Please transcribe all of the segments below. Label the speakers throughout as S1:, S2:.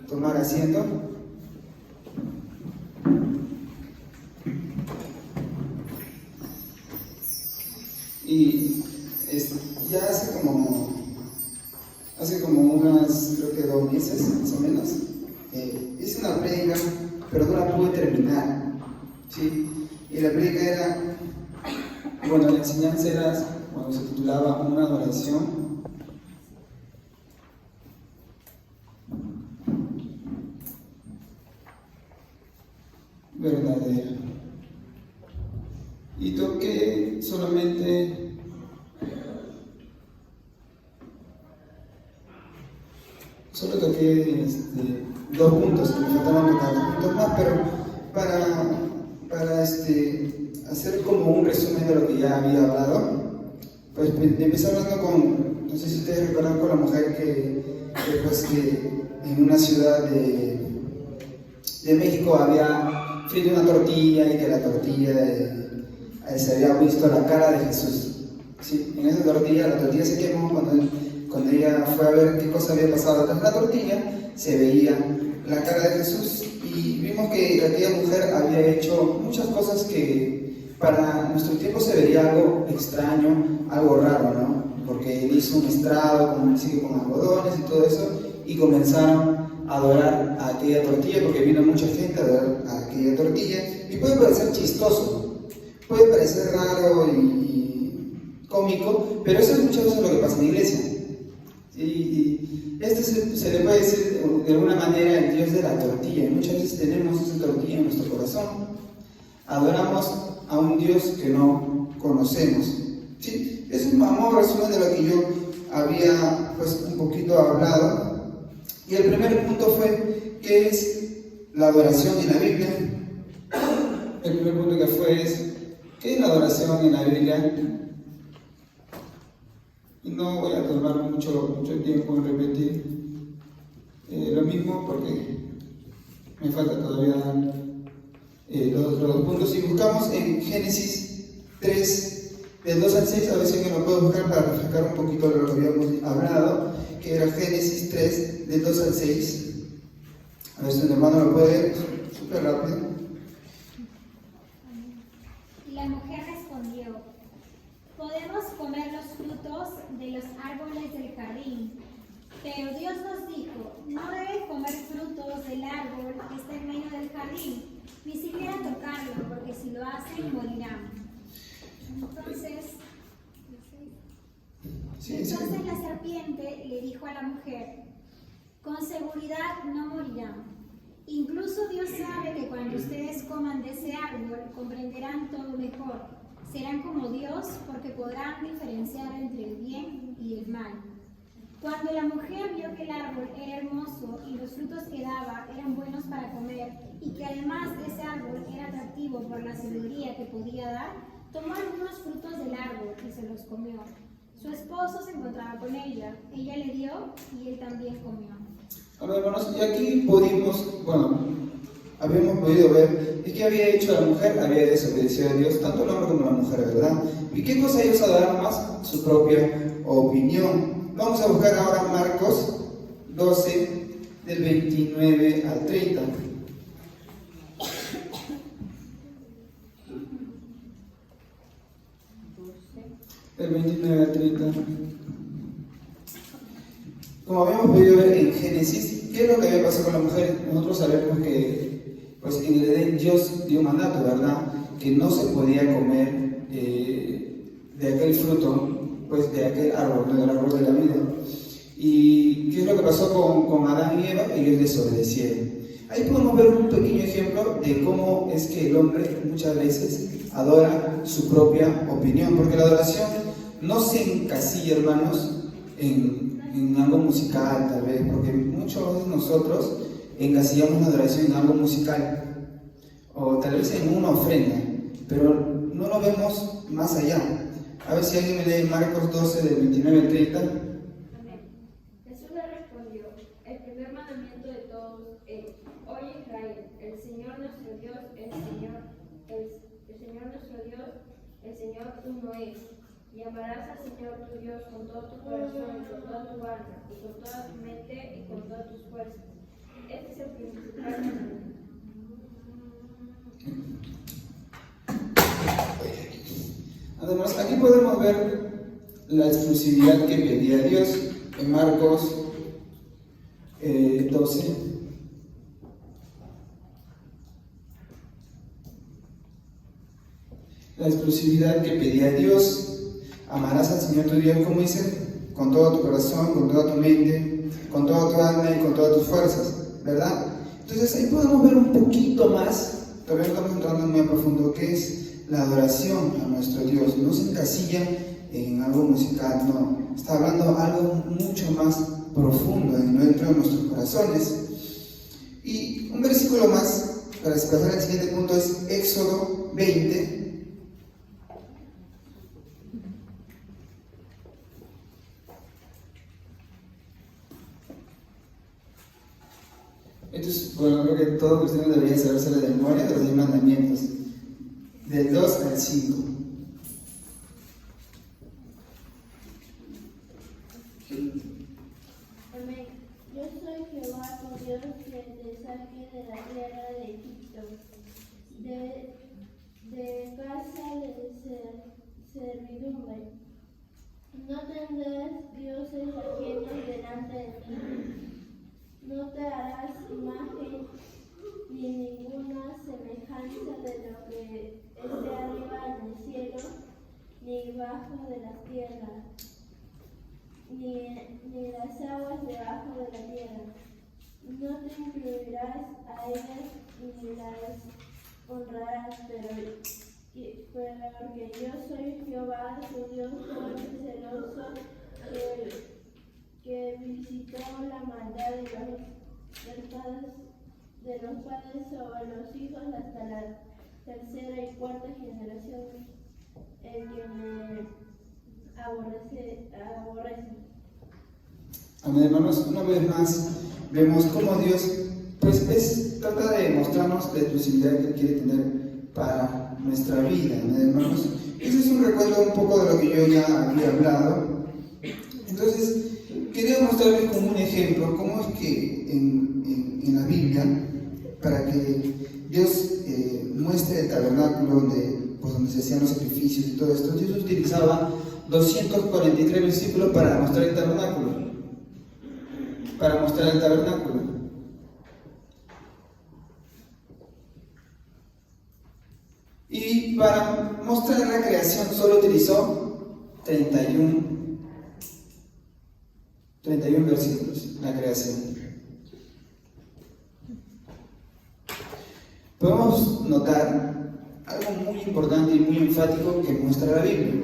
S1: tomar asiento. Y ya hace como unas, creo que 2 meses más o menos, hice una prédica, pero no la pude terminar, ¿sí? Y la prédica era, bueno, la enseñanza era, bueno, se titulaba Una adoración verdadera. Y toqué solamente solo toqué 2 puntos, que me faltaban tocar 2 puntos más, pero para hacer como un resumen de lo que ya había hablado, pues empecé hablando con, no sé si ustedes recuerdan, con la mujer que en una ciudad de México había frito una tortilla y que la tortilla se había visto la cara de Jesús. ¿Sí? En esa tortilla, la tortilla se quemó cuando ella fue a ver qué cosa había pasado detrás de la tortilla, se veía la cara de Jesús y vimos que aquella mujer había hecho muchas cosas que para nuestro tiempo se vería algo extraño, algo raro, ¿no? Porque él hizo un estrado con algodones y todo eso y comenzaron a adorar a aquella tortilla porque vino mucha gente a adorar a aquella tortilla y puede parecer chistoso, puede parecer raro y cómico, pero eso es muchas veces lo que pasa en la iglesia. Y este se le puede decir de alguna manera el Dios de la tortilla, y muchas veces tenemos esa tortilla en nuestro corazón. Adoramos a un Dios que no conocemos. ¿Sí? Es un resumen de lo que yo había pues un poquito hablado. Y el primer punto fue ¿qué es la adoración en la Biblia? El primer punto que fue es ¿qué es la adoración en la Biblia? Y no voy a tomar mucho tiempo en repetir lo mismo porque me falta todavía los 2 puntos. Si buscamos en Génesis 3, del 2 al 6, a ver si alguien lo puede buscar para refrescar un poquito de lo que habíamos hablado, que era Génesis 3, del 2 al 6. A ver si el hermano lo puede ver súper rápido.
S2: La mujer respondió: podemos comer los frutos de los árboles del jardín. Pero Dios nos dijo: no deben comer frutos del árbol que está en medio del jardín, ni siquiera tocarlo, porque si lo hacen morirán. Entonces la serpiente le dijo a la mujer: con seguridad no morirán. Incluso Dios sabe que cuando ustedes coman de ese árbol comprenderán todo mejor. Serán como Dios porque podrán diferenciar entre el bien y el mal. Cuando la mujer vio que el árbol era hermoso y los frutos que daba eran buenos para comer, y que además ese árbol era atractivo por la sabiduría que podía dar, tomó algunos frutos del árbol y se los comió. Su esposo se encontraba con ella le dio y él también comió.
S1: Ahora, hermanos, y aquí habíamos podido ver y qué había hecho la mujer, había desobedecido a Dios, tanto el hombre como la mujer, ¿verdad? ¿Y qué cosa ellos adoraron más? Su propia opinión. Vamos a buscar ahora Marcos 12, del 29 al 30. Del 29 al 30. Como habíamos podido ver en Génesis, ¿qué es lo que había pasado con la mujer? Nosotros sabemos que pues, en el Edén Dios dio un mandato, ¿verdad? Que no se podía comer de aquel fruto, pues de aquel árbol, del árbol de la vida. ¿Y qué es lo que pasó con Adán y Eva? Ellos desobedecieron. Ahí podemos ver un pequeño ejemplo de cómo es que el hombre muchas veces adora su propia opinión, porque la adoración no se encasilla, hermanos, en algo musical, tal vez, porque muchos de nosotros encasillamos la adoración en algo musical, o tal vez en una ofrenda, pero no lo vemos más allá. A ver si alguien me lee Marcos 12, del 29 al 30.
S3: Jesús le respondió: el primer mandamiento de todos es: oye Israel, el Señor nuestro Dios, el Señor nuestro Dios, el Señor uno es. Y amarás al Señor tu Dios con todo tu corazón, y con toda tu alma, y con toda tu mente, y con todas tus fuerzas. principal mandamiento.
S1: Además, aquí podemos ver la exclusividad que pedía Dios en Marcos 12. La exclusividad que pedía Dios: amarás al Señor tu Dios, como dice, con todo tu corazón, con toda tu mente, con toda tu alma y con todas tus fuerzas, ¿verdad? Entonces ahí podemos ver un poquito más, todavía no estamos entrando muy a profundo, que es la adoración a nuestro Dios. No se encasilla en algo musical, no, está hablando algo mucho más profundo dentro de nuestros corazones. Y un versículo más para pasar al siguiente punto es Éxodo 20. Entonces, bueno, creo que todos ustedes deberían saberse de memoria de los 10 mandamientos, del 2 al 5.
S4: Amén. Yo soy Jehová tu Dios que te saqué de la tierra de Egipto, de casa de servidumbre. No tendrás dioses ajenos delante de mí. No te harás imagen ni ninguna semejanza de lo que esté arriba en el cielo, ni bajo de la tierra, ni las aguas debajo de la tierra. No te incluirás a ellas ni las honrarás, pero porque yo soy Jehová, tu Dios fuerte y celoso, que visitó la maldad de los padres sobre los hijos hasta la tercera y cuarta generación, el que me aborrece.
S1: Amén, hermanos. Una vez más vemos cómo Dios trata de mostrarnos la exclusividad que quiere tener para nuestra vida, amén, hermanos. Ese es un recuerdo un poco de lo que yo ya había hablado. Entonces, quería mostrarles como un ejemplo cómo es que en la Biblia, para que Dios muestre el tabernáculo donde se hacían los sacrificios y todo esto, Dios utilizaba 243 versículos para mostrar el tabernáculo. Y para mostrar la creación solo utilizó 31 versículos, la creación. Podemos notar algo muy importante y muy enfático que muestra la Biblia.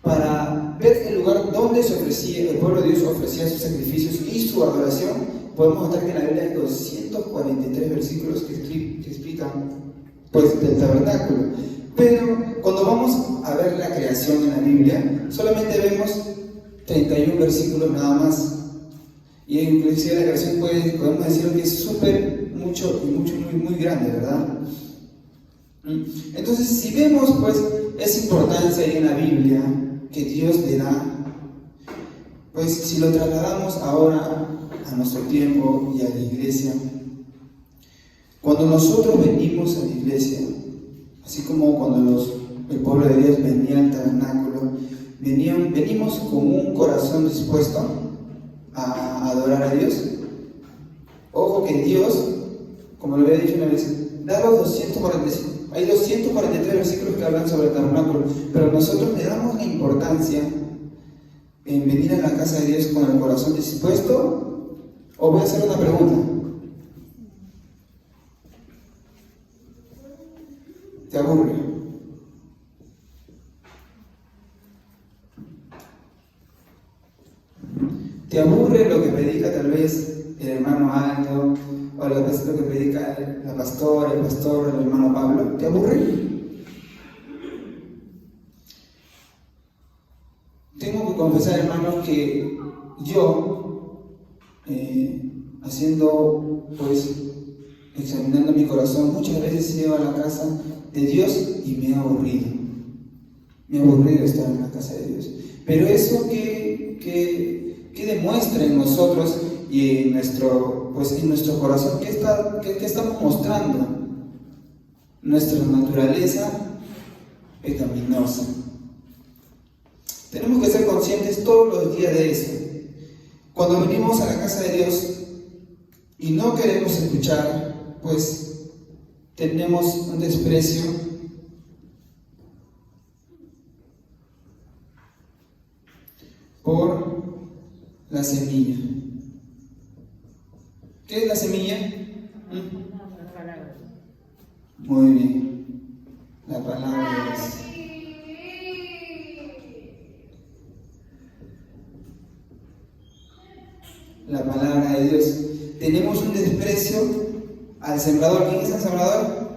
S1: Para ver el lugar donde el pueblo de Dios ofrecía sus sacrificios y su adoración, podemos notar que en la Biblia hay 243 versículos que explican del tabernáculo. Pero cuando vamos a ver la creación en la Biblia, solamente vemos 31 versículos nada más. Y inclusive la creación podemos decir que es muy grande, ¿verdad? Entonces, si vemos esa importancia ahí en la Biblia que Dios le da, si lo trasladamos ahora a nuestro tiempo y a la iglesia, cuando nosotros venimos a la iglesia, así como cuando el pueblo de Dios venía al tabernáculo, venimos con un corazón dispuesto a adorar a Dios. Ojo que Dios, como lo había dicho una vez, da los 245. Hay 243 versículos que hablan sobre el tabernáculo, pero nosotros le damos la importancia en venir a la casa de Dios con el corazón dispuesto. O voy a hacer una pregunta. ¿Te aburre? ¿Te aburre lo que predica tal vez el hermano Aldo, o lo que predica la pastora, el pastor, el hermano Pablo? ¿Te aburre? Tengo que confesar, hermanos, que yo, examinando mi corazón, muchas veces he ido a la casa de Dios y me ha aburrido. Me ha aburrido estar en la casa de Dios. Pero eso que demuestra en nosotros y en nuestro pues en nuestro corazón, ¿qué estamos mostrando? Nuestra naturaleza pecaminosa. Tenemos que ser conscientes todos los días de eso. Cuando venimos a la casa de Dios y no queremos escuchar, pues tenemos un desprecio por la semilla. ¿Qué es la semilla?
S5: La palabra.
S1: Muy bien. La palabra de Dios. La palabra de Dios. Tenemos un desprecio al sembrador. ¿Quién es el sembrador?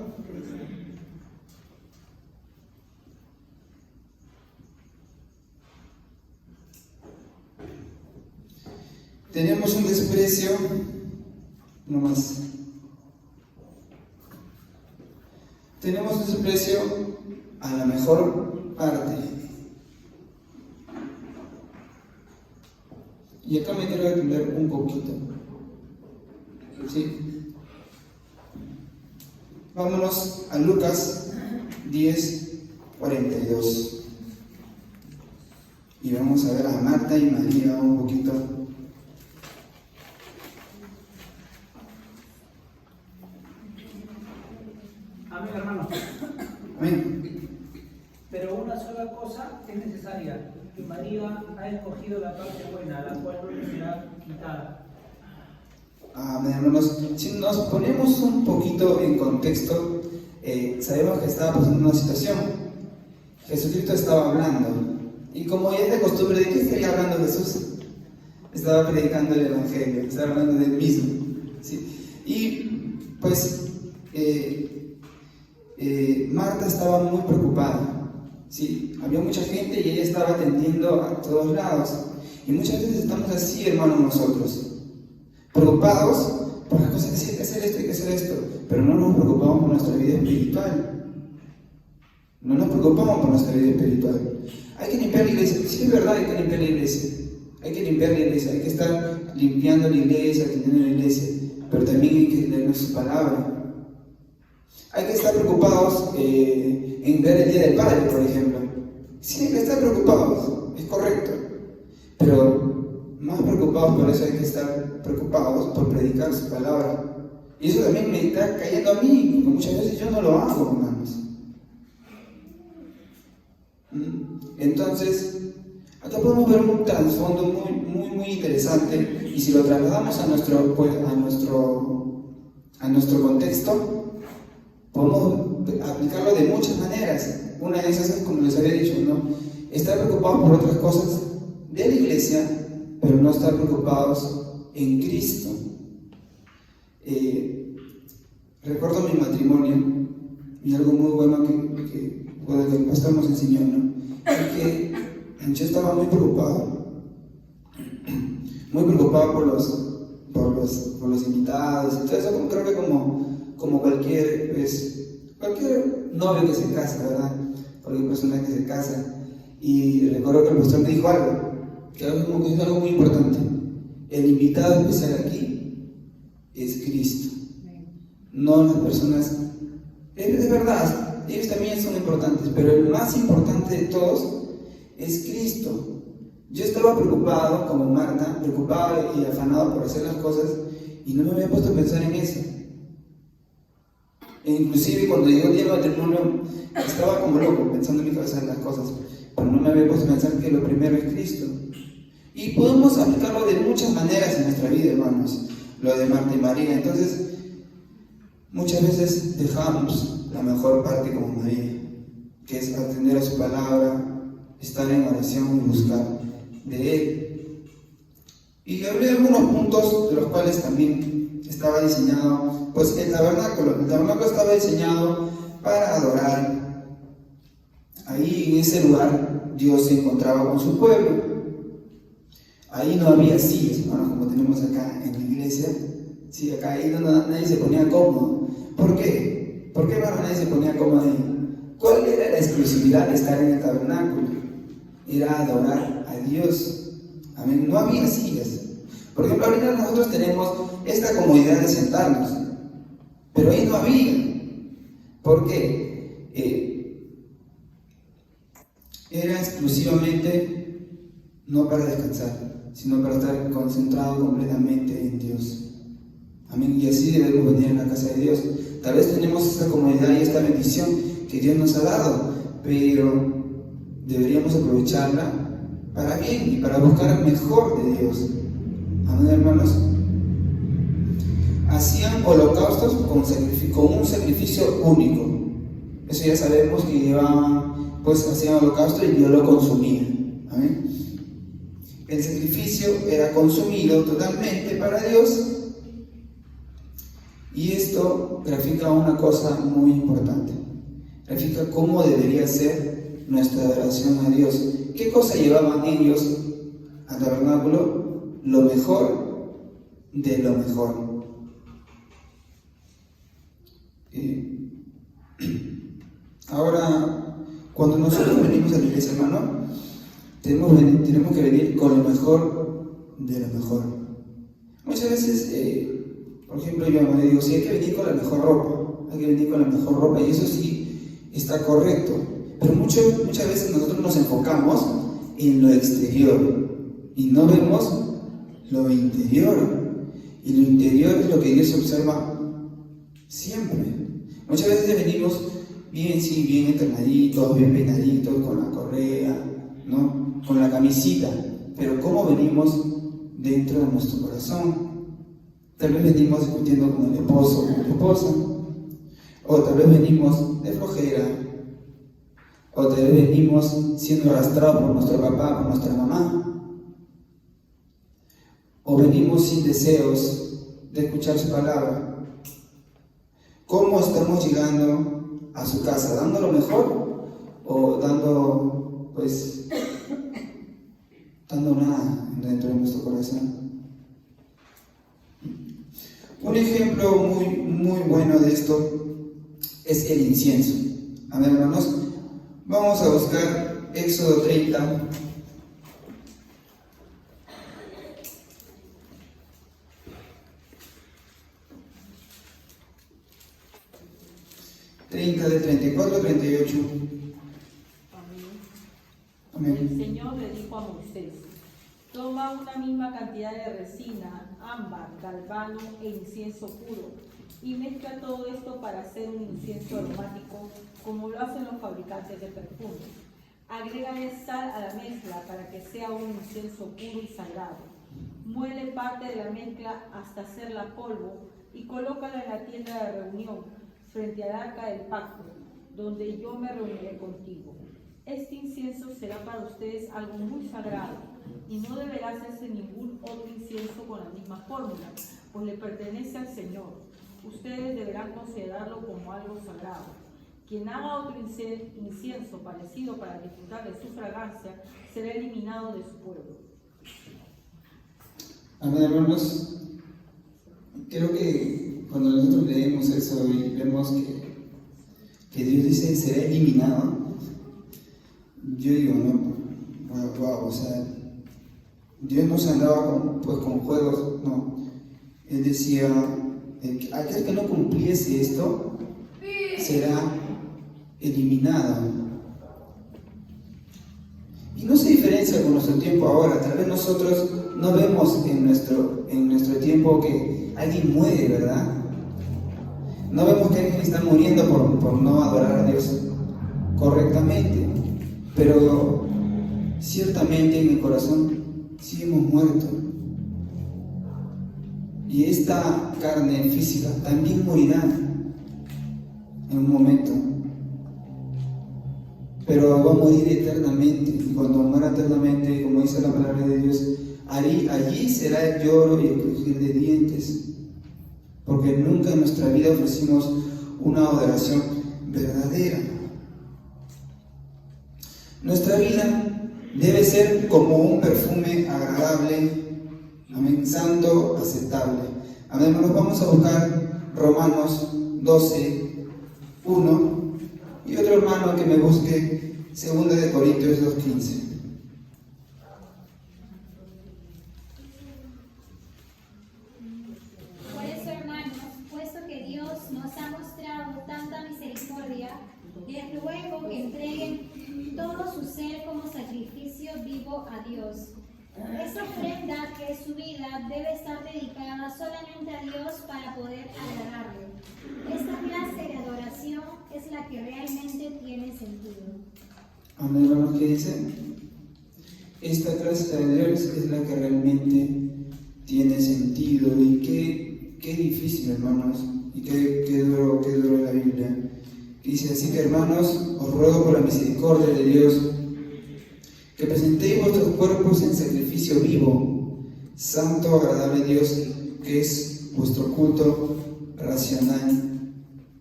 S1: Tenemos un desprecio, no más. Tenemos un desprecio a la mejor parte. Y acá me quiero detener un poquito. ¿Sí? Vámonos a Lucas 10:42. Y vamos a ver a Marta y María un poquito.
S6: Amén, hermano.
S1: Amén.
S6: Pero una sola cosa es necesaria, que María ha escogido la parte buena, la cual no le será quitada.
S1: Amén, hermanos. Si nos ponemos un poquito en contexto, sabemos que estaba pasando una situación. Jesucristo estaba hablando. Y como ya es de costumbre, ¿de qué estaría hablando Jesús? Estaba predicando el Evangelio, estaba hablando de él mismo. ¿Sí? Y pues Marta estaba muy preocupada. ¿Sí? Había mucha gente y ella estaba atendiendo a todos lados. Y muchas veces estamos así, hermanos, nosotros, preocupados por las cosas, hay que hacer esto, hay que hacer esto, pero no nos preocupamos por nuestra vida espiritual. No nos preocupamos por nuestra vida espiritual. Hay que limpiar la iglesia. Sí, es verdad, hay que limpiar la iglesia. Hay que limpiar la iglesia, hay que estar limpiando la iglesia, atendiendo la iglesia, pero también hay que leer su palabra. Hay que estar preocupados en ver el Día del Padre, por ejemplo. Sí, hay que estar preocupados, es correcto. Pero más preocupados por eso hay que estar preocupados por predicar su palabra. Y eso también me está cayendo a mí, porque muchas veces yo no lo hago, hermanos. Entonces, acá podemos ver un trasfondo muy interesante, y si lo trasladamos a nuestro contexto, podemos aplicarlo de muchas maneras. Una de esas es, como les había dicho, ¿no? Estar preocupados por otras cosas de la iglesia, pero no estar preocupados en Cristo. Recuerdo mi matrimonio y algo muy bueno que el pastor nos enseñó, ¿no? Es que yo estaba muy preocupado por los invitados y todo eso. Creo que como cualquier novio que se casa, ¿verdad? Cualquier persona que se casa. Y recuerdo que el pastor me dijo algo, que es algo muy importante. El invitado especial aquí es Cristo, no las personas. Es verdad, ellos también son importantes, pero el más importante de todos es Cristo. Yo estaba preocupado, como Marta, preocupado y afanado por hacer las cosas, y no me había puesto a pensar en eso. E inclusive cuando llegó el día del matrimonio, estaba como loco pensando en mi cabeza en las cosas, pero no me había puesto a pensar que lo primero es Cristo. Y podemos aplicarlo de muchas maneras en nuestra vida, hermanos, lo de Marta y María. Entonces, muchas veces dejamos la mejor parte como María, que es atender a su palabra, estar en oración y buscar de Él. Y hablé de algunos puntos de los cuales también estaba diseñado, pues el tabernáculo estaba diseñado para adorar. Ahí en ese lugar Dios se encontraba con su pueblo. Ahí no había sillas, hermanos, como tenemos acá en la iglesia. Sí, acá ahí nadie se ponía cómodo. ¿Por qué? ¿Por qué, hermano, nadie se ponía cómodo ahí? ¿Cuál era la exclusividad de estar en el tabernáculo? Era adorar a Dios. Amén. No había sillas. Por ejemplo, ahorita nosotros tenemos esta comodidad de sentarnos, pero ahí no había. ¿Por qué? Era exclusivamente no para descansar, sino para estar concentrado completamente en Dios. Amén. Y así debemos venir a la casa de Dios. Tal vez tenemos esta comodidad y esta bendición que Dios nos ha dado, pero deberíamos aprovecharla para bien y para buscar mejor de Dios. Amén, hermanos. Hacían holocaustos con un sacrificio único. Eso ya sabemos que llevaban, pues hacían holocausto y Dios lo consumía. Amén. El sacrificio era consumido totalmente para Dios. Y esto grafica una cosa muy importante. Grafica cómo debería ser nuestra adoración a Dios. ¿Qué cosa llevaban ellos al tabernáculo? Lo mejor de lo mejor. Ahora, cuando nosotros venimos a la iglesia, hermano, tenemos que venir con lo mejor de lo mejor. Muchas veces, por ejemplo, yo me digo, sí, hay que venir con la mejor ropa, hay que venir con la mejor ropa, y eso sí está correcto. Pero muchas veces nosotros nos enfocamos en lo exterior y no vemos lo interior. Y lo interior es lo que Dios observa siempre. Muchas veces venimos bien entrenaditos, bien peinaditos, con la correa, ¿no? Con la camisita, pero ¿cómo venimos dentro de nuestro corazón? Tal vez venimos discutiendo con el esposo, con la esposa, o tal vez venimos de flojera, o tal vez venimos siendo arrastrados por nuestro papá, por nuestra mamá, o venimos sin deseos de escuchar su palabra. ¿Cómo estamos llegando a su casa? ¿Dando lo mejor o dando nada dentro de nuestro corazón? Un ejemplo muy bueno de esto es el incienso. A ver, hermanos, vamos a buscar Éxodo 30. Del 34 al 38. Amén.
S5: El Señor le dijo a Moisés: toma una misma cantidad de resina, ámbar, galvano e incienso puro, y mezcla todo esto para hacer un incienso aromático, como lo hacen los fabricantes de perfumes. Agrégale sal a la mezcla para que sea un incienso puro y sagrado. Muele parte de la mezcla hasta hacerla polvo y colócala en la tienda de reunión, frente al arca del pacto, donde yo me reuniré contigo. Este incienso será para ustedes algo muy sagrado, y no deberá hacerse ningún otro incienso con la misma fórmula, pues le pertenece al Señor. Ustedes deberán considerarlo como algo sagrado. Quien haga otro incienso parecido para disfrutar de su fragancia será eliminado de su pueblo.
S1: Amén, hermanos. Creo que cuando nosotros leemos eso y vemos que Dios dice será eliminado, yo digo, no, wow, o sea, Dios no se andaba con juegos, no. Él decía, aquel que no cumpliese esto será eliminado. Y no se diferencia con nuestro tiempo ahora. Tal vez nosotros no vemos en nuestro tiempo que alguien muere, ¿verdad? No vemos que alguien está muriendo por no adorar a Dios correctamente. Pero ciertamente en el corazón sí hemos muerto. Y esta carne física también morirá en un momento. Pero va a morir eternamente. Y cuando muera eternamente, como dice la palabra de Dios, allí será el lloro y el crujir de dientes. Porque nunca en nuestra vida ofrecimos una adoración verdadera. Nuestra vida debe ser como un perfume agradable, amén, santo, aceptable. Amén, nos vamos a buscar Romanos 12, 1, y otro hermano que me busque 2 Corintios 2:15.
S2: luego entreguen todo su ser como sacrificio vivo a Dios. Esta ofrenda, que es su vida, debe estar dedicada solamente a Dios para poder agradarle. Esta clase de adoración es la que realmente tiene sentido.
S1: Amén, hermanos, ¿qué dice? Esta clase de Dios es la que realmente tiene sentido. Y qué difícil, hermanos, y qué duro es la Biblia. Dice así que, hermanos, os ruego por la misericordia de Dios que presentéis vuestros cuerpos en sacrificio vivo, santo, agradable a Dios, que es vuestro culto racional.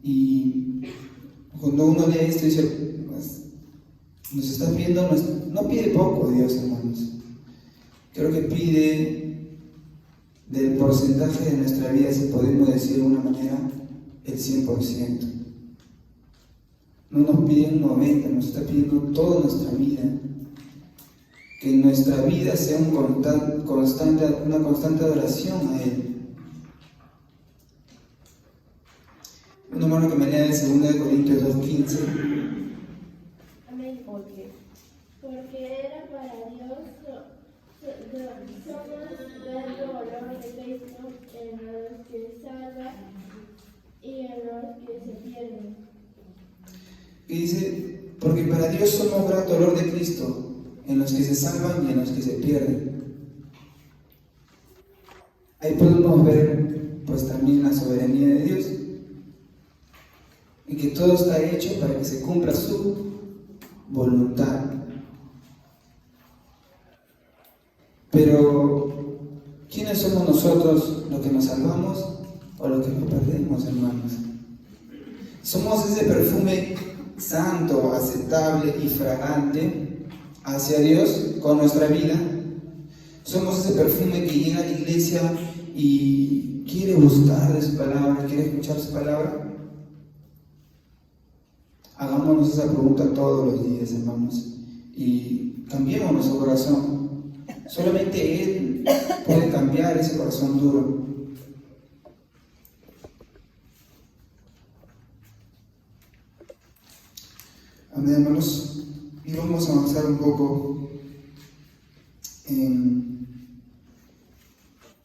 S1: Y cuando uno lee esto dice, pues, nos está pidiendo, no pide poco Dios, hermanos. Creo que pide del porcentaje de nuestra vida, si podemos decir de una manera, el 100%. No nos pide un 90%, nos está pidiendo toda nuestra vida. Que nuestra vida sea una constante adoración a Él. Un hermano que me lea de 2 Corintios 2:15.
S4: Amén. Porque era para Dios, somos verbo olor de Cristo en los que salvan y en los que se pierden.
S1: Y dice, porque para Dios somos grato olor de Cristo en los que se salvan y en los que se pierden. Ahí podemos ver pues también la soberanía de Dios, y que todo está hecho para que se cumpla su voluntad. Pero ¿quiénes somos nosotros, los que nos salvamos o los que nos perdemos, hermanos? Somos ese perfume santo, aceptable y fragante hacia Dios con nuestra vida. Somos ese perfume que llega a la iglesia y quiere buscar de su palabra, quiere escuchar su palabra. Hagámonos esa pregunta todos los días, hermanos, y cambiemos nuestro corazón. Solamente Él puede cambiar ese corazón duro. Amén, hermanos. Y vamos a avanzar un poco en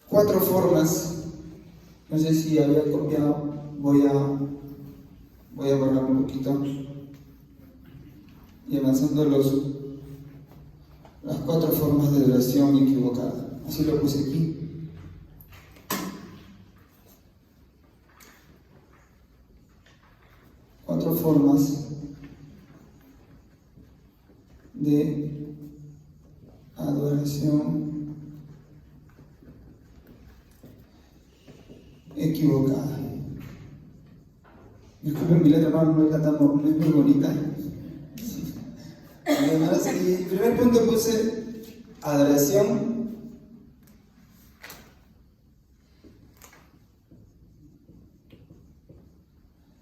S1: 4 formas. No sé si había copiado, voy a borrar un poquito. Y avanzando las 4 formas de adoración equivocada. Así lo puse aquí. Cuatro formas de adoración equivocada. Disculpen mi letra, hermano, no es muy bonita. Además, y el primer punto puse adoración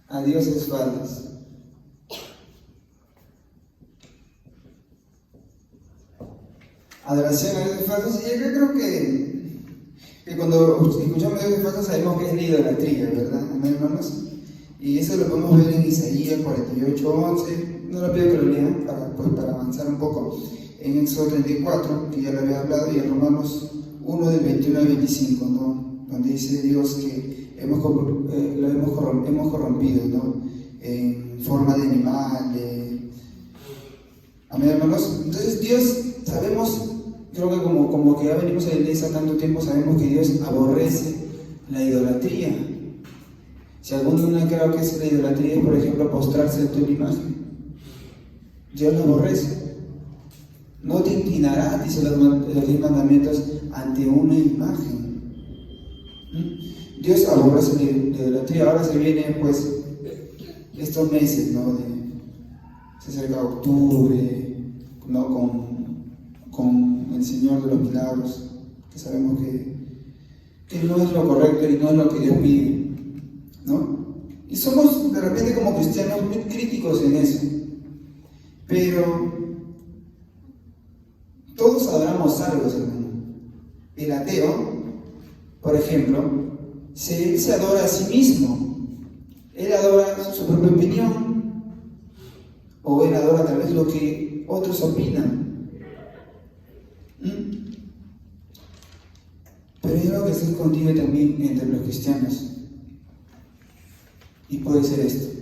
S1: a dioses falsos. Adoración a dioses falsos, y yo creo que cuando escuchamos dioses falsos sabemos que es la idolatría, ¿verdad? Amén, hermanos. Y eso lo podemos ver en Isaías 48:11. No lo pido que lo lean para avanzar un poco. En Éxodo 34, que ya lo había hablado, y en Romanos 1 del 21 al 25, ¿no? Donde dice Dios que hemos corrompido, ¿no? En forma de animal. Amén, hermanos. Entonces Dios, sabemos, creo que como que ya venimos a la iglesia tanto tiempo, sabemos que Dios aborrece la idolatría. Si alguno no creo que es la idolatría, es por ejemplo postrarse ante una imagen. Dios lo aborrece. No te inclinarás, dice los 10 mandamientos, ante una imagen. Dios aborrece la idolatría. Ahora se vienen pues estos meses, ¿no? Se acerca octubre, ¿no? Con el Señor de los Milagros, que sabemos que no es lo correcto y no es lo que Dios pide, ¿no? Y somos de repente como cristianos muy críticos en eso, pero todos adoramos algo, hermano. El ateo, por ejemplo, él se adora a sí mismo, él adora su propia opinión, O él adora tal vez lo que otros opinan. Pero hay algo que está escondido también entre los cristianos. Y puede ser esto.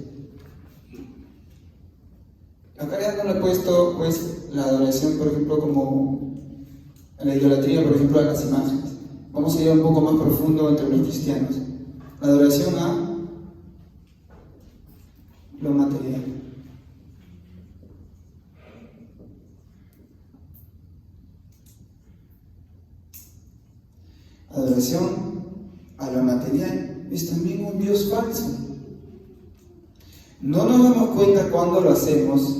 S1: Acá ya no le he puesto pues la adoración, por ejemplo, como la idolatría, por ejemplo, a las imágenes. Vamos a ir un poco más profundo entre los cristianos. La adoración a lo material. Adoración a lo material es también un Dios falso. No nos damos cuenta cuando lo hacemos,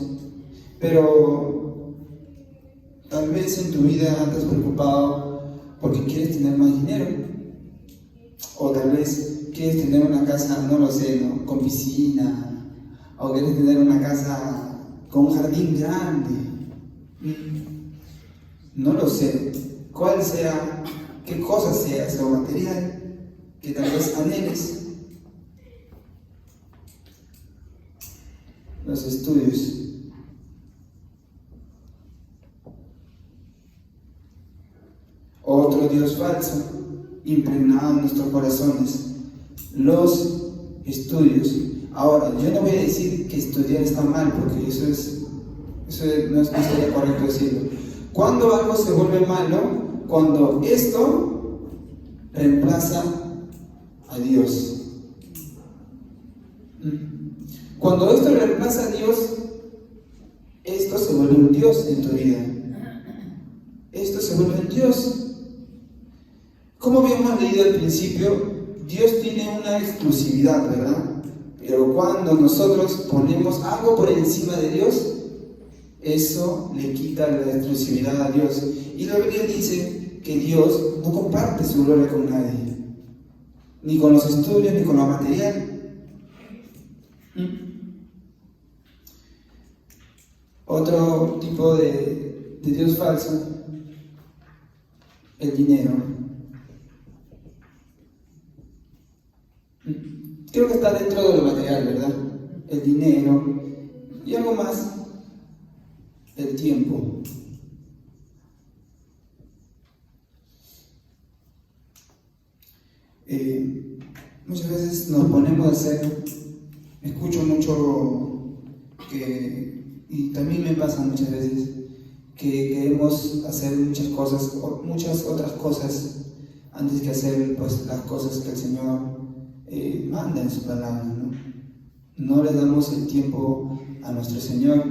S1: pero tal vez en tu vida andas preocupado porque quieres tener más dinero, o tal vez quieres tener una casa, no lo sé, ¿no?, con piscina, o quieres tener una casa con un jardín grande. No lo sé, cuál sea, qué cosa sea lo material que tal vez anheles. Los estudios. Otro Dios falso impregnado en nuestros corazones, los estudios. Ahora, yo no voy a decir que estudiar está mal, porque eso no sería correcto decirlo. Cuando algo se vuelve malo, cuando esto reemplaza a Dios. Cuando esto reemplaza a Dios, esto se vuelve un Dios en tu vida. Esto se vuelve un Dios. Como habíamos leído al principio, Dios tiene una exclusividad, ¿verdad? Pero cuando nosotros ponemos algo por encima de Dios, eso le quita la exclusividad a Dios. Y la Biblia dice que Dios no comparte su gloria con nadie, ni con los estudios, ni con lo material. Otro tipo de Dios falso, el dinero. Creo que está dentro de lo material, ¿verdad? El dinero y algo más, el tiempo. Muchas veces nos ponemos a hacer, escucho mucho y también me pasa muchas veces, que queremos hacer muchas cosas, muchas otras cosas, antes que hacer pues las cosas que el Señor manda en su palabra, ¿no? No le damos el tiempo a nuestro Señor,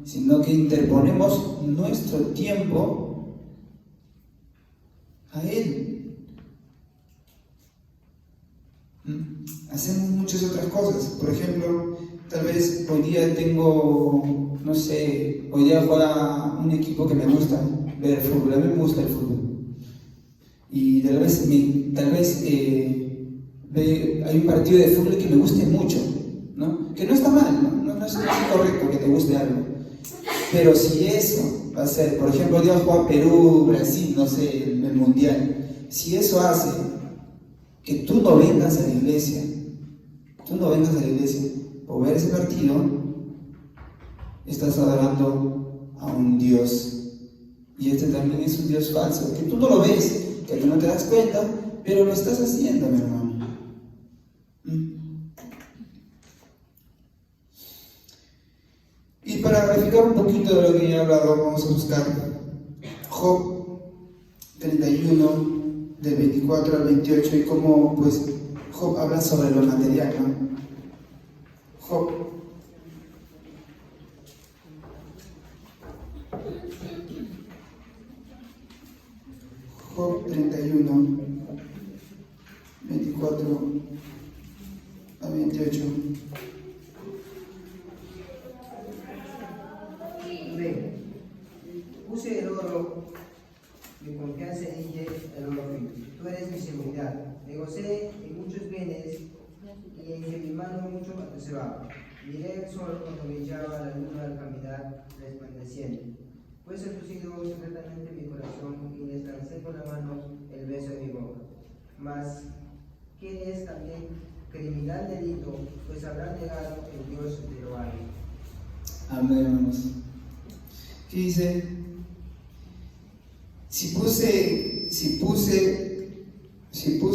S1: sino que interponemos nuestro tiempo a Él. Hacemos muchas otras cosas. Por ejemplo, tal vez hoy día tengo, no sé, hoy día juega un equipo que me gusta ver fútbol. A mí me gusta el fútbol. Y tal vez hay un partido de fútbol que me guste mucho, ¿no? Que no está mal, ¿no? No es correcto que te guste algo. Pero si eso va a ser, por ejemplo, hoy día juega Perú, Brasil, no sé, el mundial. Si eso hace que tú no vengas a la iglesia, por ver ese partido, estás adorando a un Dios. Y este también es un Dios falso, que tú no lo ves, que tú no te das cuenta, pero lo estás haciendo, mi hermano. Y para verificar un poquito de lo que ya he hablado, vamos a buscar Job 31, del 24 al 28, y cómo pues Job habla sobre lo material, ¿no? Job 31, 24 al 28.
S7: Puse el oro, mi confianza en ella, el oro. Tú eres mi seguridad. Me gocé en muchos bienes y en mi mano mucho atesorado. Miré el sol cuando brillaba la luna al caminar resplandeciente. Pues seducido secretamente mi corazón y descansé con la mano el beso de mi boca. Mas, ¿qué es también criminal delito? Pues habrá negado el Dios de lo alto.
S1: Amén, hermanos. ¿Qué dice? Si puse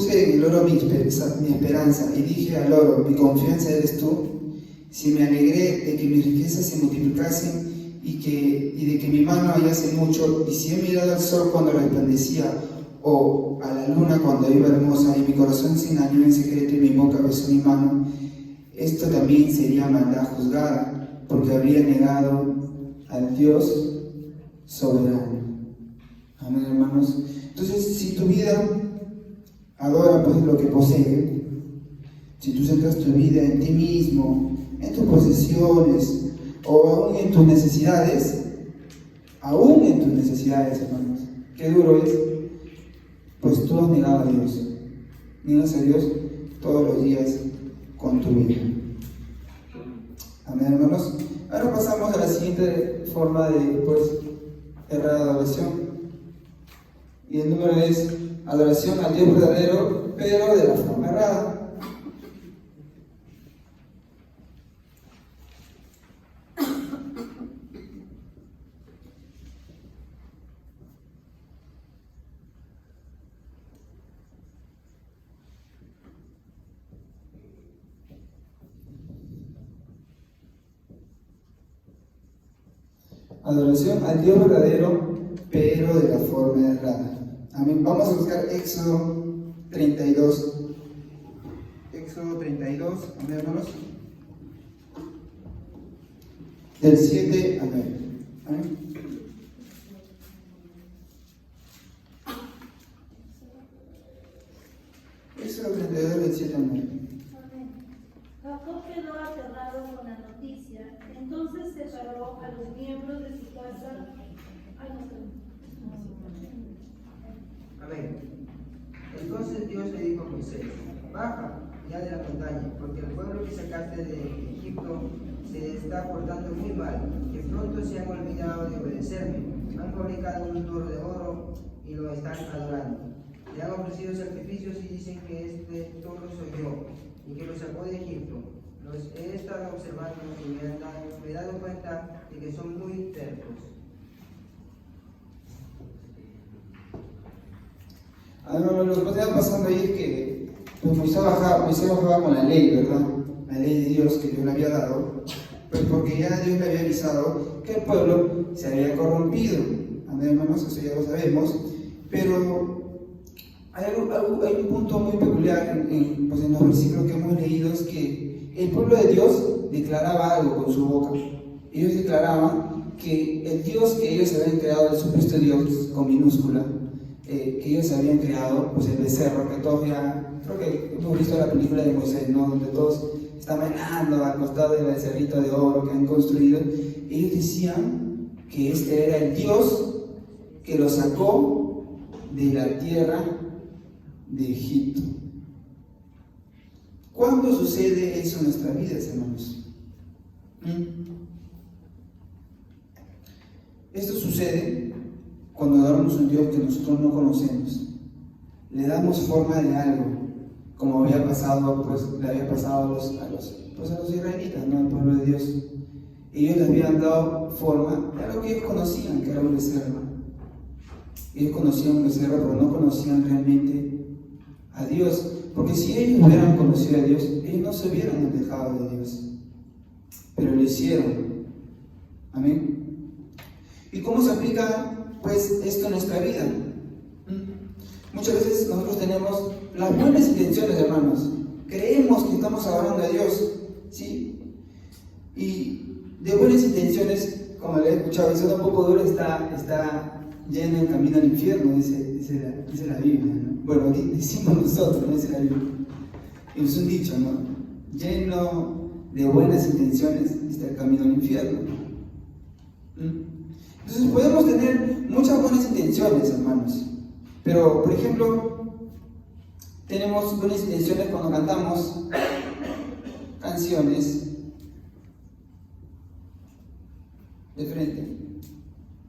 S1: en el oro mi esperanza y dije al oro, mi confianza eres tú, si me alegré de que mis riquezas se multiplicasen y de que mi mano hallase mucho, y si he mirado al sol cuando resplandecía, o a la luna cuando iba hermosa, y mi corazón se engañó en secreto y mi boca besó mi mano, esto también sería maldad juzgada, porque habría negado al Dios soberano. Amén, hermanos. Entonces, si tu vida adora pues lo que posee, si tú centras tu vida en ti mismo, en tus posesiones, o aún en tus necesidades, hermanos, qué duro es, pues tú has negado a Dios. Niegas a Dios todos los días con tu vida. Amén, hermanos. Ahora pasamos a la siguiente forma de errada adoración. Y el número es adoración al Dios verdadero, pero de la forma errada. Adoración al Dios verdadero, pero de la forma errada. Amén. Vamos a buscar Éxodo 32. Éxodo 32, amén, hermanos. Del 7 al 9. Amén. Éxodo 32, del 7 al 9.
S4: Jacob quedó aterrado con la noticia. Entonces separó a los miembros de su casa.
S7: Amén. Entonces Dios le dijo a Moisés: baja ya de la montaña, porque el pueblo que sacaste de Egipto se está portando muy mal, que pronto se han olvidado de obedecerme. Han fabricado un toro de oro y lo están adorando. Le han ofrecido sacrificios y dicen que este toro soy yo, y que lo sacó de Egipto. Los he estado observando y me he dado cuenta de que son muy tercos.
S1: Lo que está pasando ahí es que pues Moisés bajaba con la ley, ¿verdad? La ley de Dios que Dios le había dado, pues porque ya Dios le había avisado que el pueblo se había corrompido. Amén, hermanos, eso ya lo sabemos. Pero hay un punto muy peculiar en los versículos que hemos leído, es que el pueblo de Dios declaraba algo con su boca. Ellos declaraban que el Dios que ellos habían creado, el supuesto Dios con minúscula, que ellos habían creado, pues el becerro, que todos ya, creo que hemos visto la película de Moisés, ¿no? Donde todos están bailando al costado del becerrito de oro que han construido. Ellos decían que este era el Dios que los sacó de la tierra de Egipto. ¿Cuándo sucede eso en nuestras vidas, hermanos? Esto sucede cuando adoramos a un Dios que nosotros no conocemos. Le damos forma de algo, como había pasado, pues, le había pasado a los israelitas, ¿no? Al pueblo de Dios. Ellos les habían dado forma de algo que ellos conocían, que era un becerro. Ellos conocían un becerro, pero no conocían realmente a Dios. Porque si ellos hubieran conocido a Dios, ellos no se hubieran alejado de Dios. Pero lo hicieron. Amén. ¿Y cómo se aplica pues esto en nuestra vida? Muchas veces nosotros tenemos las buenas intenciones, hermanos. Creemos que estamos adorando a Dios, ¿sí? Y de buenas intenciones, como le he escuchado, eso un poco duro, está lleno el camino al infierno, dice la Biblia, ¿no? Bueno, decimos nosotros, no dice la Biblia. Y es un dicho, ¿no? Lleno de buenas intenciones está el camino al infierno. Entonces podemos tener muchas buenas intenciones, hermanos. Pero, por ejemplo, tenemos buenas intenciones cuando cantamos canciones de frente,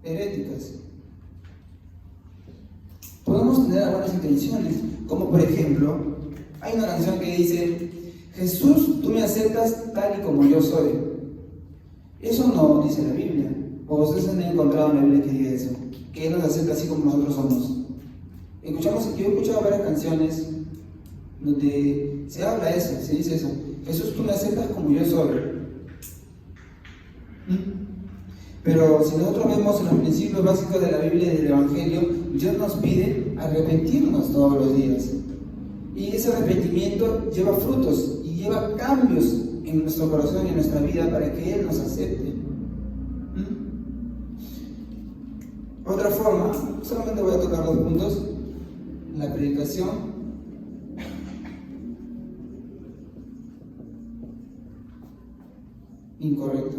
S1: heréticas. Podemos tener buenas intenciones, como por ejemplo, hay una canción que dice: Jesús, tú me aceptas tal y como yo soy. Eso no dice la Biblia. O ustedes han encontrado en la Biblia que diga eso, que Él nos acepta así como nosotros somos. Yo he escuchado varias canciones donde se habla eso, se dice eso. Jesús, tú me aceptas como yo soy. Pero si nosotros vemos en los principios básicos de la Biblia y del Evangelio, Dios nos pide arrepentirnos todos los días. Y ese arrepentimiento lleva frutos y lleva cambios en nuestro corazón y en nuestra vida para que Él nos acepte. Otra forma, solamente voy a tocar 2 puntos, la predicación incorrecta.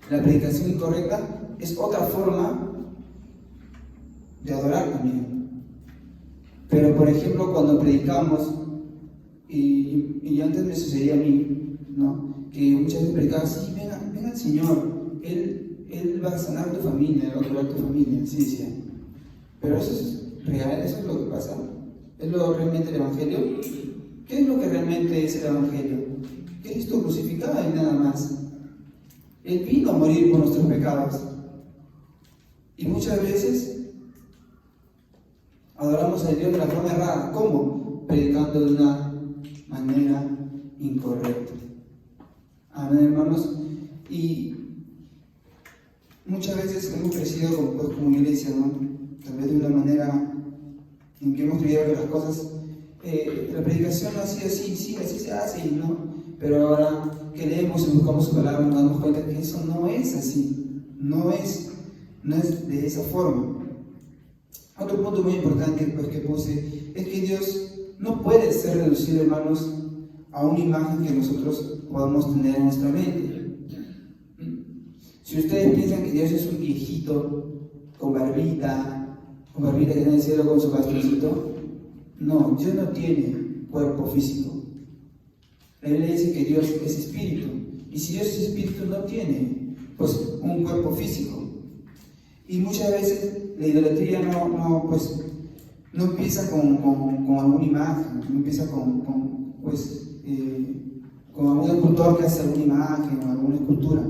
S1: La predicación incorrecta es otra forma de adorar también. Pero por ejemplo, cuando predicamos, y antes me sucedía a mí, ¿no? Que muchas veces predicaba, sí, venga el Señor, Él va a sanar tu familia, Él va a curar tu familia, sí decía. Pero eso es real, eso es lo que pasa. ¿Es lo realmente el Evangelio? ¿Qué es lo que realmente es el Evangelio? Cristo crucificado y nada más. Él vino a morir por nuestros pecados. Y muchas veces adoramos a Dios de la forma errada. ¿Cómo? Predicando de una manera incorrecta. Amén, hermanos. Y muchas veces hemos crecido como iglesia, ¿no? Tal vez de una manera en que hemos creído que las cosas, la predicación no ha sido así, sí, así se hace, ¿no? Pero ahora que leemos y buscamos su palabra nos damos cuenta que eso no es así, no es de esa forma. Otro punto muy importante pues, que puse es que Dios no puede ser reducido, hermanos, a una imagen que nosotros podamos tener en nuestra mente. Si ustedes piensan que Dios es un viejito con barbita que está en el cielo con su bastoncito, no, Dios no tiene cuerpo físico. La Biblia dice que Dios es espíritu, y si Dios es espíritu no tiene pues un cuerpo físico. Y muchas veces la idolatría no empieza con alguna imagen, no empieza con algún escultor que hace alguna imagen o alguna escultura,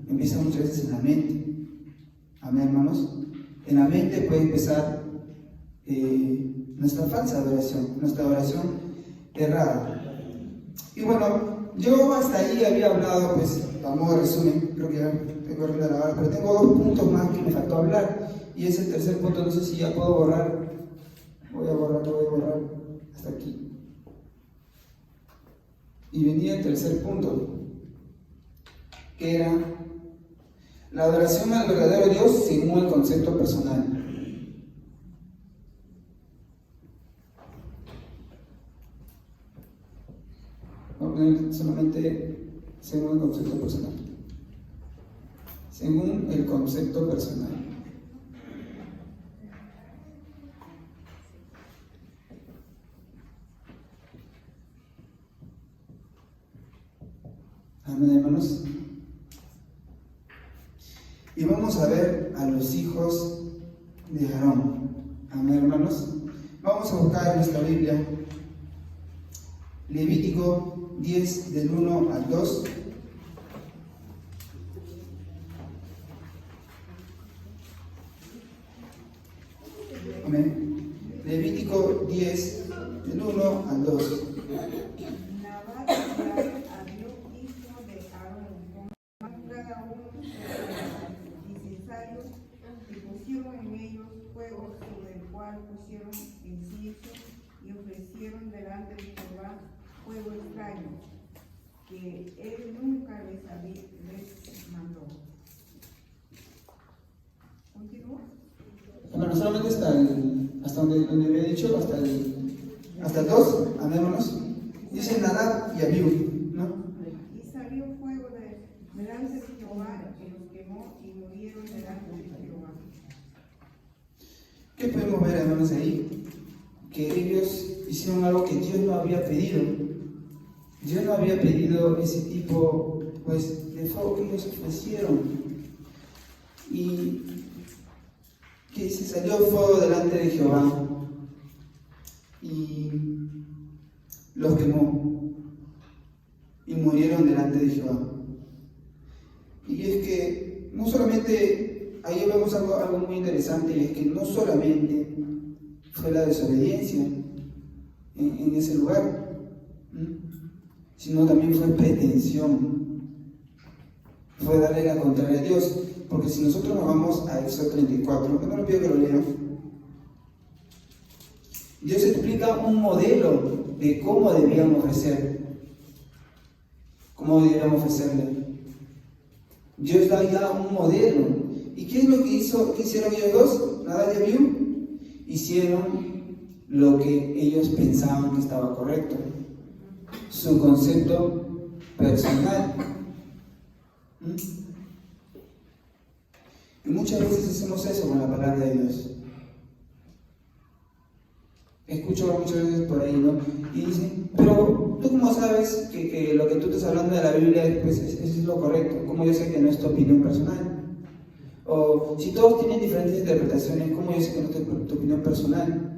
S1: empieza muchas veces en la mente. Amén, hermanos. En la mente puede empezar nuestra falsa adoración, nuestra adoración errada. Y bueno, yo hasta ahí había hablado, pues, a modo de resumen, creo que ya tengo que la hora, pero tengo 2 puntos más que me faltó hablar, y es el tercer punto, no sé si ya puedo borrar, voy a borrar hasta aquí. Y venía el tercer punto, que era la adoración al verdadero Dios según el concepto personal. Solamente según el concepto personal. Según el concepto personal. Amén, hermanos. Y vamos a ver a los hijos de Aarón. Amén, hermanos. Vamos a buscar en nuestra Biblia Levítico 10 del 1 al 2. Amén. Levítico 10 del 1 al 2.
S8: Nadab Abiú, hijo de Aarón, tomaron cada uno sus incensarios y pusieron en ellos fuego sobre el cual pusieron incienso y ofrecieron delante de Jehová fuego extraño, que él nunca les mandó. ¿Continúa?
S1: Bueno, solamente hasta donde había dicho, hasta el 2, amén, hermanos. Dice Nadab y Abiú, ¿no?
S8: Y salió fuego delante de Jehová y los quemó y murieron delante de Jehová.
S1: ¿Qué podemos ver, hermanos, ahí? Que ellos hicieron algo que Dios no había pedido. Dios no había pedido ese tipo, pues, de fuego que ellos ofrecieron. Y que se salió fuego delante de Jehová. Y los quemó. y murieron delante de Jehová. Y es que no solamente, ahí vemos algo muy interesante, y es que no solamente fue la desobediencia en ese lugar, sino también fue pretensión, fue darle la contraria a Dios. Porque si nosotros nos vamos a Éxodo 34, no me pido que lo lean, Dios explica un modelo de cómo debíamos ofrecerle. Dios da ya un modelo. ¿Y qué es lo que hicieron ellos dos? Nadab y Abiú. Hicieron lo que ellos pensaban que estaba correcto. Su concepto personal. Y muchas veces hacemos eso con la palabra de Dios. Escucho muchas veces por ahí, ¿no? Y dicen, pero ¿tú cómo sabes que lo que tú estás hablando de la Biblia pues, es lo correcto? ¿Cómo yo sé que no es tu opinión personal? O si todos tienen diferentes interpretaciones, ¿cómo yo sé que no es tu opinión personal?